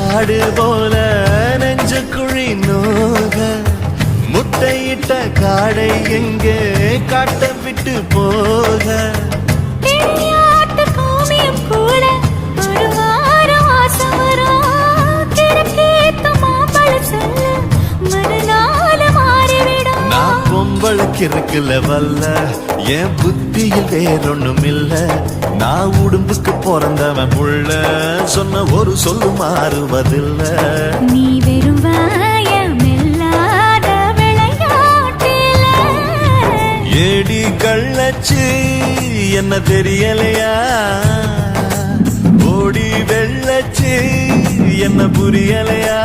காடு போல நெஞ்சு குழி நோக முட்டையிட்ட காடை எங்கே காட்ட விட்டு போக பொம்பளுக்கு இருக்குல வல்ல என் புத்தியில் வேறொன்னும் இல்ல நான் உடும்புக்கு பிறந்தவன் புள்ள சொன்ன ஒரு சொல்லு மாறுவதில்ல நீ வெறும் வாயமில்லாத விளையாட்டில ஏடி கள்ளச்சு என்ன தெரியலையா ஓடி வெள்ளச்சு என்ன புரியலையா